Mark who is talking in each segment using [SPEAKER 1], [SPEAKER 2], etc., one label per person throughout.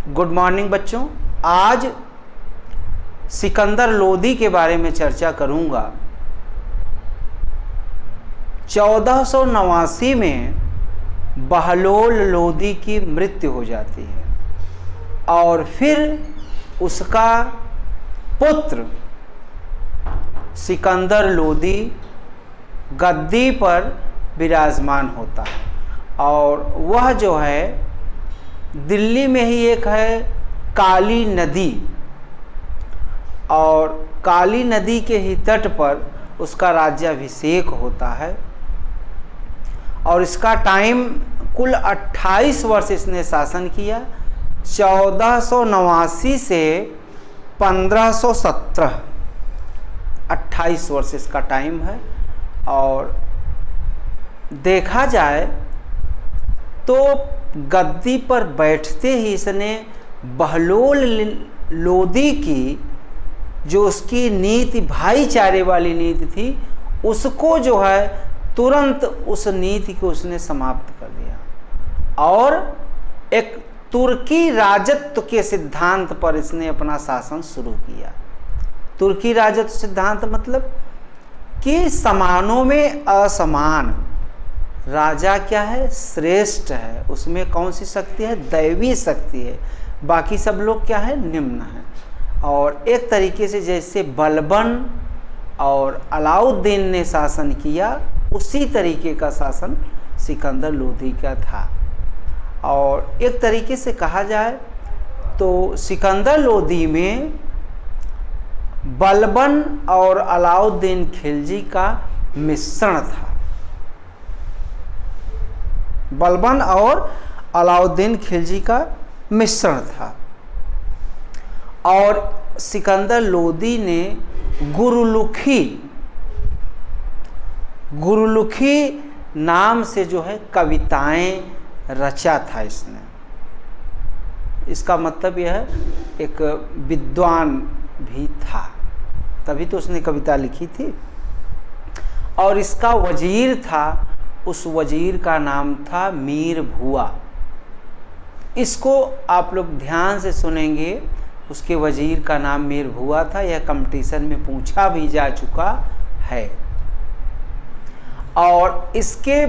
[SPEAKER 1] Good morning बच्चों। आज सिकंदर लोदी के बारे में चर्चा करूंगा। 1489 में बहलोल लोदी की मृत्यु हो जाती है और फिर उसका पुत्र सिकंदर लोदी गद्दी पर विराजमान होता है और वह जो है दिल्ली में ही एक है काली नदी, और काली नदी के ही तट पर उसका राज्याभिषेक होता है और इसका टाइम कुल 28 वर्ष इसने शासन किया। 1489 से 1517 28 वर्ष इसका टाइम है। और देखा जाए तो गद्दी पर बैठते ही इसने बहलोल लोदी की जो उसकी नीति, भाईचारे वाली नीति थी, उसको जो है तुरंत उस नीति को उसने समाप्त कर दिया और एक तुर्की राजत्व के सिद्धांत पर इसने अपना शासन शुरू किया। तुर्की राजत्व सिद्धांत मतलब कि समानों में असमान, राजा क्या है, श्रेष्ठ है, उसमें कौन सी शक्ति है, दैवी शक्ति है, बाकी सब लोग क्या है, निम्न है। और एक तरीके से जैसे बलबन और अलाउद्दीन ने शासन किया, उसी तरीके का शासन सिकंदर लोदी का था। और एक तरीके से कहा जाए तो सिकंदर लोदी में बलबन और अलाउद्दीन खिलजी का मिश्रण था। बलबन और अलाउद्दीन खिलजी का मिश्रण था। और सिकंदर लोदी ने गुरुलुखी नाम से जो है कविताएं रचा था इसने। इसका मतलब यह है एक विद्वान भी था, तभी तो उसने कविता लिखी थी। और इसका वजीर था, उस वजीर का नाम था मीर भुआ। इसको आप लोग ध्यान से सुनेंगे, उसके वजीर का नाम मीर भुआ था। यह कंपटीशन में पूछा भी जा चुका है। और इसके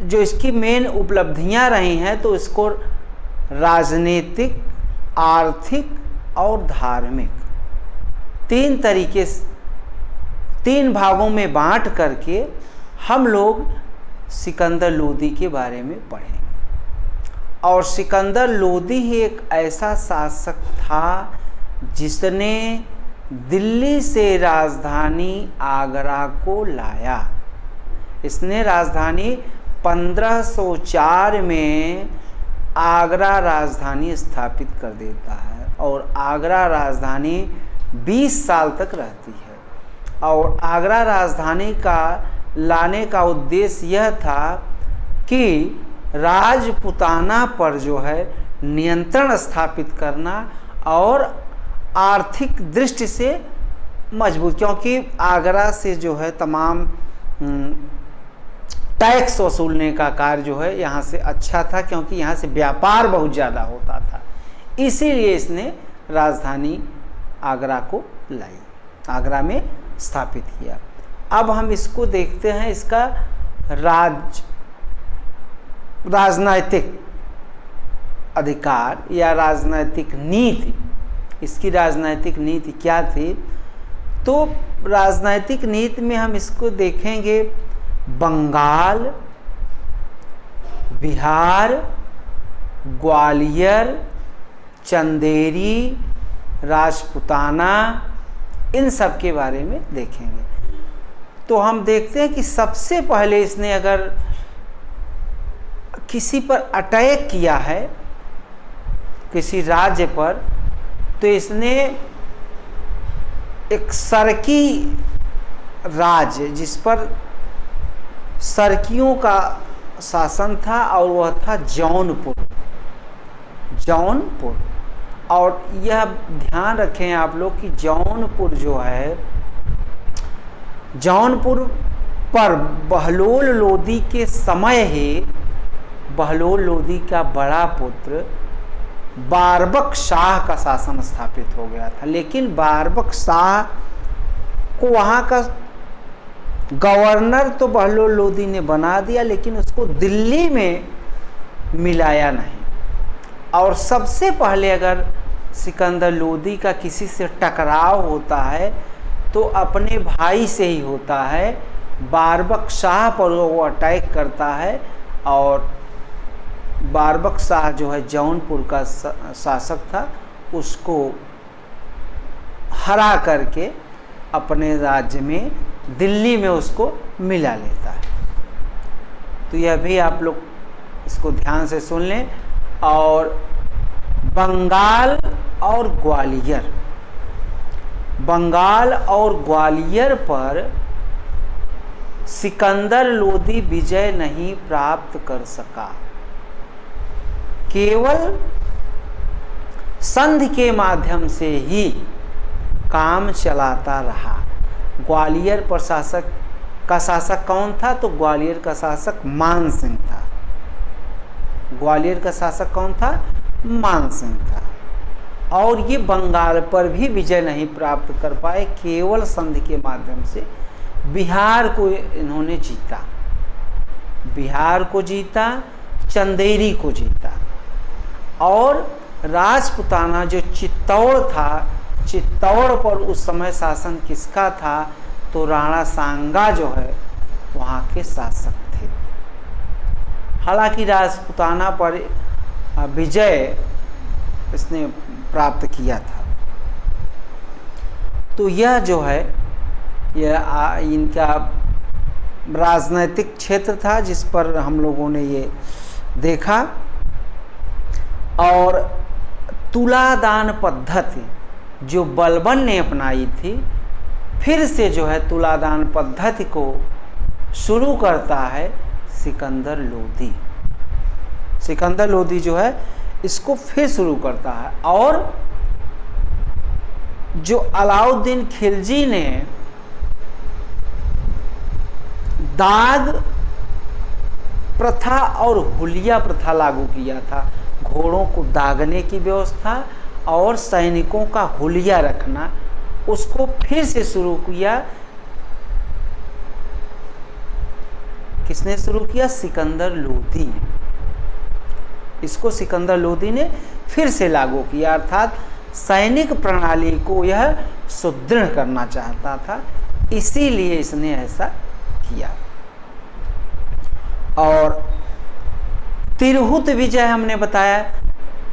[SPEAKER 1] जो इसकी मेन उपलब्धियां रही हैं तो इसको राजनीतिक, आर्थिक और धार्मिक तीन भागों में बांट करके हम लोग सिकंदर लोदी के बारे में पढ़ेंगे। और सिकंदर लोदी ही एक ऐसा शासक था जिसने दिल्ली से राजधानी आगरा को लाया। इसने राजधानी 1504 में आगरा राजधानी स्थापित कर देता है और आगरा राजधानी 20 साल तक रहती है। और आगरा राजधानी का लाने का उद्देश्य यह था कि राजपुताना पर जो है नियंत्रण स्थापित करना और आर्थिक दृष्टि से मजबूत, क्योंकि आगरा से जो है तमाम टैक्स वसूलने का कार्य जो है यहाँ से अच्छा था, क्योंकि यहाँ से व्यापार बहुत ज़्यादा होता था। इसीलिए इसने राजधानी आगरा को लाई, आगरा में स्थापित किया। अब हम इसको देखते हैं, इसका राजनैतिक अधिकार या राजनैतिक नीति, इसकी राजनैतिक नीति क्या थी। तो राजनैतिक नीति में हम इसको देखेंगे बंगाल, बिहार, ग्वालियर, चंदेरी, राजपुताना, इन सब के बारे में देखेंगे। तो हम देखते हैं कि सबसे पहले इसने अगर किसी पर अटैक किया है, किसी राज्य पर, तो इसने एक सरकी राज्य जिस पर सरकियों का शासन था और वह था जौनपुर। और यह ध्यान रखें आप लोग कि जौनपुर जो है, जौनपुर पर बहलोल लोदी के समय ही बहलोल लोदी का बड़ा पुत्र बारबक शाह का शासन स्थापित हो गया था। लेकिन बारबक शाह को वहाँ का गवर्नर तो बहलोल लोदी ने बना दिया, लेकिन उसको दिल्ली में मिलाया नहीं। और सबसे पहले अगर सिकंदर लोदी का किसी से टकराव होता है तो अपने भाई से ही होता है। बारबक शाह पर वो अटैक करता है और बारबक शाह जो है जौनपुर का शासक था, उसको हरा करके अपने राज्य में दिल्ली में उसको मिला लेता है। तो यह भी आप लोग इसको ध्यान से सुन लें। और बंगाल और ग्वालियर, बंगाल और ग्वालियर पर सिकंदर लोदी विजय नहीं प्राप्त कर सका, केवल संधि के माध्यम से ही काम चलाता रहा। ग्वालियर प्रशासक का शासक कौन था? तो ग्वालियर का शासक मान सिंह था। ग्वालियर का शासक कौन था? मान सिंह था। और ये बंगाल पर भी विजय नहीं प्राप्त कर पाए, केवल संधि के माध्यम से बिहार को इन्होंने जीता, बिहार को जीता, चंदेरी को जीता। और राजपुताना जो चित्तौड़ था, चित्तौड़ पर उस समय शासन किसका था? तो राणा सांगा जो है वहाँ के शासक थे। हालांकि राजपुताना पर विजय इसने प्राप्त किया था। तो यह जो है यह इनका राजनैतिक क्षेत्र था जिस पर हम लोगों ने ये देखा। और तुलादान पद्धति जो बलबन ने अपनाई थी, फिर से जो है तुलादान पद्धति को शुरू करता है सिकंदर लोदी। सिकंदर लोदी जो है इसको फिर शुरू करता है। और जो अलाउद्दीन खिलजी ने दाग प्रथा और हुलिया प्रथा लागू किया था, घोड़ों को दागने की व्यवस्था और सैनिकों का हुलिया रखना, उसको फिर से शुरू किया। किसने शुरू किया? सिकंदर लोदी ने। इसको सिकंदर लोदी ने फिर से लागू किया, अर्थात सैनिक प्रणाली को यह सुदृढ़ करना चाहता था, इसीलिए इसने ऐसा किया। और तिरहुत विजय हमने बताया,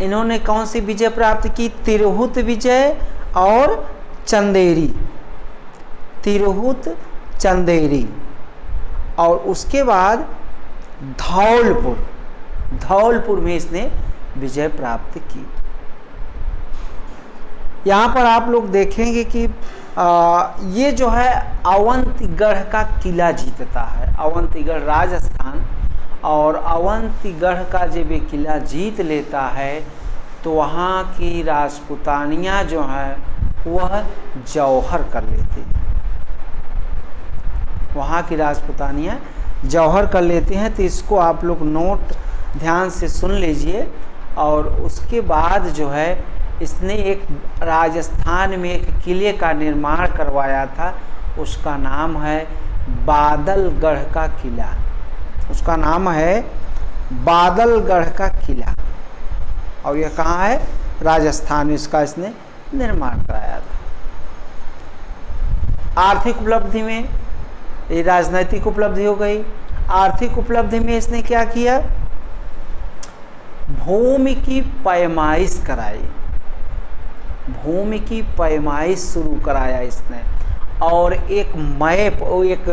[SPEAKER 1] इन्होंने कौन सी विजय प्राप्त की? तिरहुत विजय और चंदेरी, तिरहुत चंदेरी। और उसके बाद धौलपुर, धौलपुर में इसने विजय प्राप्त की। यहाँ पर आप लोग देखेंगे कि ये जो है अवंतीगढ़ का किला जीतता है, अवंतीगढ़ राजस्थान। और अवंतीगढ़ का जब ये किला जीत लेता है तो वहाँ की राजपुतानियाँ जो है वह जौहर कर लेती हैं, वहाँ की राजपुतानियाँ जौहर कर लेती हैं। तो इसको आप लोग नोट ध्यान से सुन लीजिए। और उसके बाद जो है इसने एक राजस्थान में एक किले का निर्माण करवाया था, उसका नाम है बादलगढ़ का किला, उसका नाम है बादलगढ़ का किला। और यह कहाँ है? राजस्थान में इसका इसने निर्माण कराया था। आर्थिक उपलब्धि में ये राजनैतिक उपलब्धि हो गई। आर्थिक उपलब्धि में इसने क्या किया? भूमि की पैमाइश कराई, भूमि की पैमाइश शुरू कराया इसने। और एक मैप और एक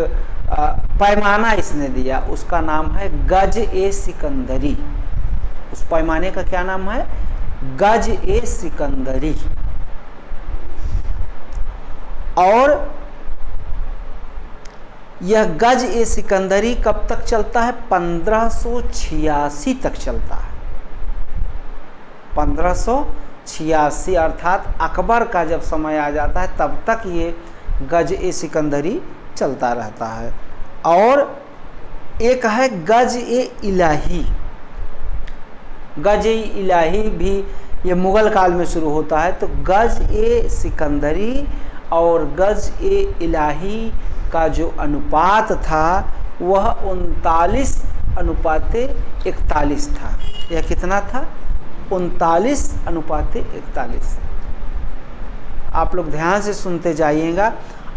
[SPEAKER 1] पैमाना इसने दिया, उसका नाम है गज ए सिकंदरी। उस पैमाने का क्या नाम है? गज ए सिकंदरी। और यह गज ए सिकंदरी कब तक चलता है? 1586 तक चलता है। 1586 अर्थात अकबर का जब समय आ जाता है तब तक ये गज ए सिकंदरी चलता रहता है। और एक है गज ए इलाही, गज इलाही भी ये मुग़ल काल में शुरू होता है। तो गज ए सिकंदरी और गज ए इलाही का जो अनुपात था वह 39:41 था। यह कितना था? 39:41। आप लोग ध्यान से सुनते जाइएगा।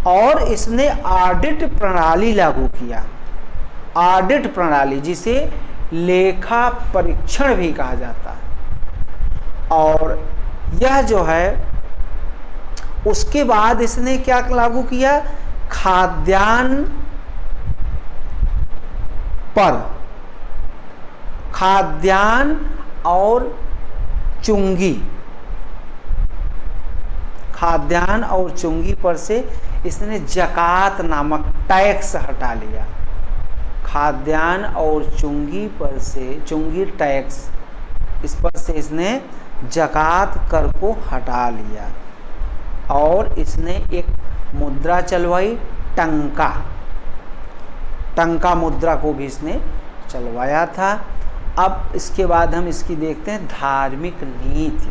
[SPEAKER 1] और इसने ऑडिट प्रणाली लागू किया। ऑडिट प्रणाली जिसे लेखा परीक्षण भी कहा जाता है। और यह जो है उसके बाद इसने क्या लागू किया? खाद्यान्न पर, खाद्यान्न और चुंगी, खाद्यान्न और चुंगी पर से इसने ज़कात नामक टैक्स हटा लिया। खाद्यान्न और चुंगी पर से, चुंगी टैक्स, इस पर से इसने ज़कात कर को हटा लिया। और इसने एक मुद्रा चलवाई, टंका, टंका मुद्रा को भी इसने चलवाया था। अब इसके बाद हम इसकी देखते हैं धार्मिक नीति।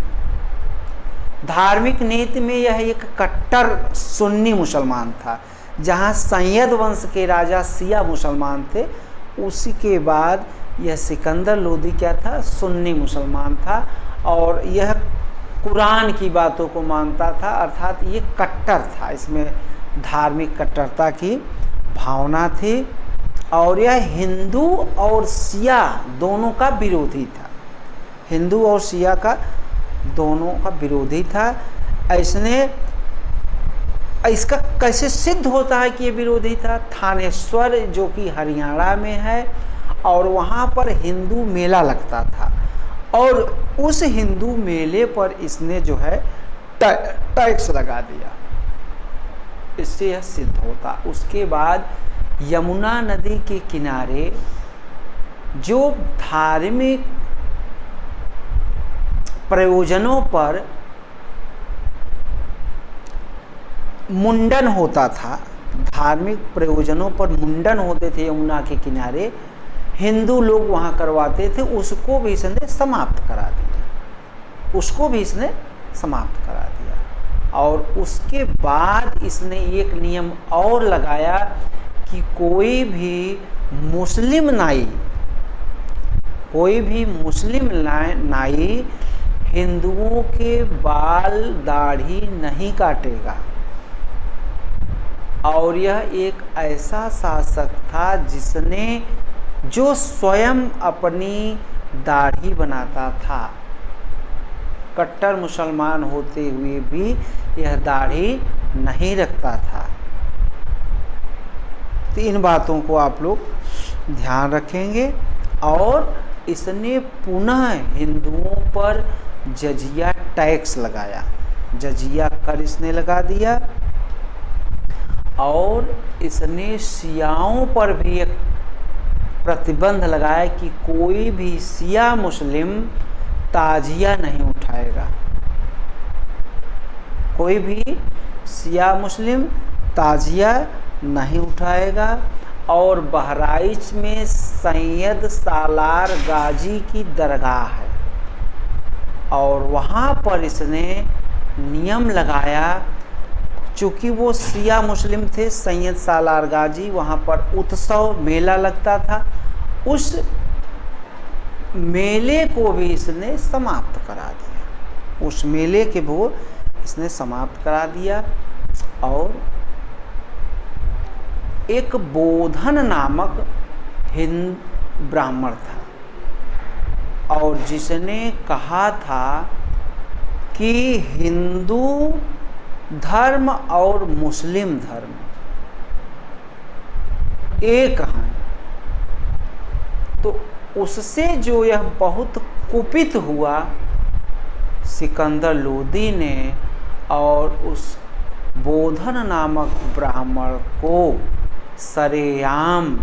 [SPEAKER 1] धार्मिक नीति में यह एक कट्टर सुन्नी मुसलमान था। जहाँ सैयद वंश के राजा शिया मुसलमान थे, उसी के बाद यह सिकंदर लोदी क्या था? सुन्नी मुसलमान था। और यह कुरान की बातों को मानता था, अर्थात ये कट्टर था। इसमें धार्मिक कट्टरता की भावना थी। और यह हिंदू और शिया दोनों का विरोधी था। हिंदू और शिया का दोनों का विरोधी था। इसने, इसका कैसे सिद्ध होता है कि ये विरोधी था? थानेश्वर जो कि हरियाणा में है, और वहाँ पर हिंदू मेला लगता था। और उस हिंदू मेले पर इसने जो है टैक्स लगा दिया। इससे यह सिद्ध होता। उसके बाद यमुना नदी के किनारे जो धार्मिक प्रयोजनों पर मुंडन होता था, धार्मिक प्रयोजनों पर मुंडन होते थे यमुना के किनारे, हिंदू लोग वहाँ करवाते थे, उसको भी इसने समाप्त करा दिया। उसको भी इसने समाप्त करा दिया। और उसके बाद इसने एक नियम और लगाया कि कोई भी मुस्लिम नाई, कोई भी मुस्लिम नाई हिंदुओं के बाल दाढ़ी नहीं काटेगा। और यह एक ऐसा शासक था जिसने, जो स्वयं अपनी दाढ़ी बनाता था। कट्टर मुसलमान होते हुए भी यह दाढ़ी नहीं रखता था। तो इन बातों को आप लोग ध्यान रखेंगे। और इसने पुनः हिंदुओं पर जजिया टैक्स लगाया, जजिया कर इसने लगा दिया। और इसने शियाओं पर भी एक प्रतिबंध लगाया कि कोई भी शिया मुस्लिम ताजिया नहीं उठाएगा। कोई भी शिया मुस्लिम ताजिया नहीं उठाएगा। और बहराइच में सैयद सालार गाजी की दरगाह है, और वहाँ पर इसने नियम लगाया, चूँकि वो शिया मुस्लिम थे, सैयद सालार गाजी, वहाँ पर उत्सव मेला लगता था, उस मेले को भी इसने समाप्त करा दिया। उस मेले के वो इसने समाप्त करा दिया। और एक बोधन नामक हिंद ब्राह्मण था, और जिसने कहा था कि हिंदू धर्म और मुस्लिम धर्म एक हैं। तो उससे जो यह बहुत कुपित हुआ सिकंदर लोदी ने, और उस बोधन नामक ब्राह्मण को सरेआम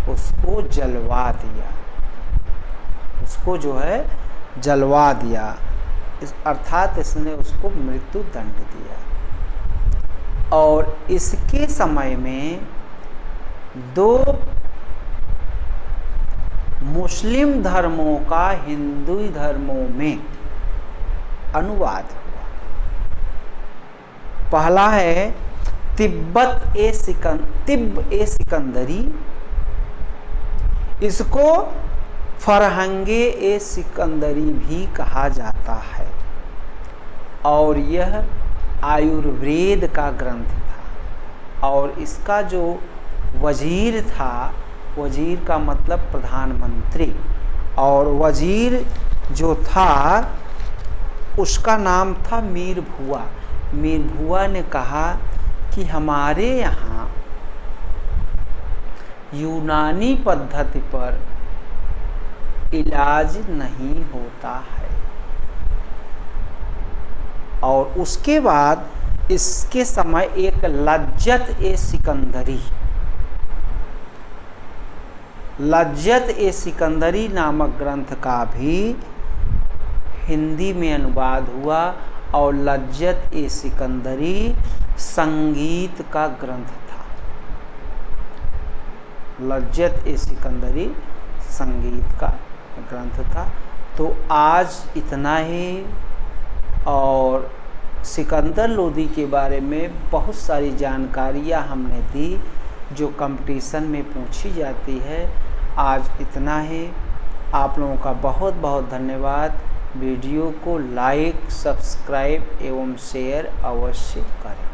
[SPEAKER 1] उसको जलवा दिया। उसको जो है जलवा दिया, अर्थात इसने उसको मृत्यु दंड दिया। और इसके समय में दो मुस्लिम धर्मों का हिंदू धर्मों में अनुवाद हुआ। पहला है तिब्ब ए सिकंदरी, इसको फरहंगे ए सिकंदरी भी कहा जाता है, और यह आयुर्वेद का ग्रंथ था। और इसका जो वजीर था, वजीर का मतलब प्रधानमंत्री, और वजीर जो था उसका नाम था मीर भुआ। मीर भुआ ने कहा कि हमारे यहाँ यूनानी पद्धति पर इलाज नहीं होता है। और उसके बाद इसके समय एक लज्जत ए सिकंदरी नामक ग्रंथ का भी हिंदी में अनुवाद हुआ, और लज्जत ए सिकंदरी संगीत का ग्रंथ था। लज्जत ए सिकंदरी संगीत का ग्रंथ था। तो आज इतना ही। और सिकंदर लोदी के बारे में बहुत सारी जानकारियाँ हमने दी जो कंपटीशन में पूछी जाती है। आज इतना ही। आप लोगों का बहुत बहुत धन्यवाद। वीडियो को लाइक, सब्सक्राइब एवं शेयर अवश्य करें।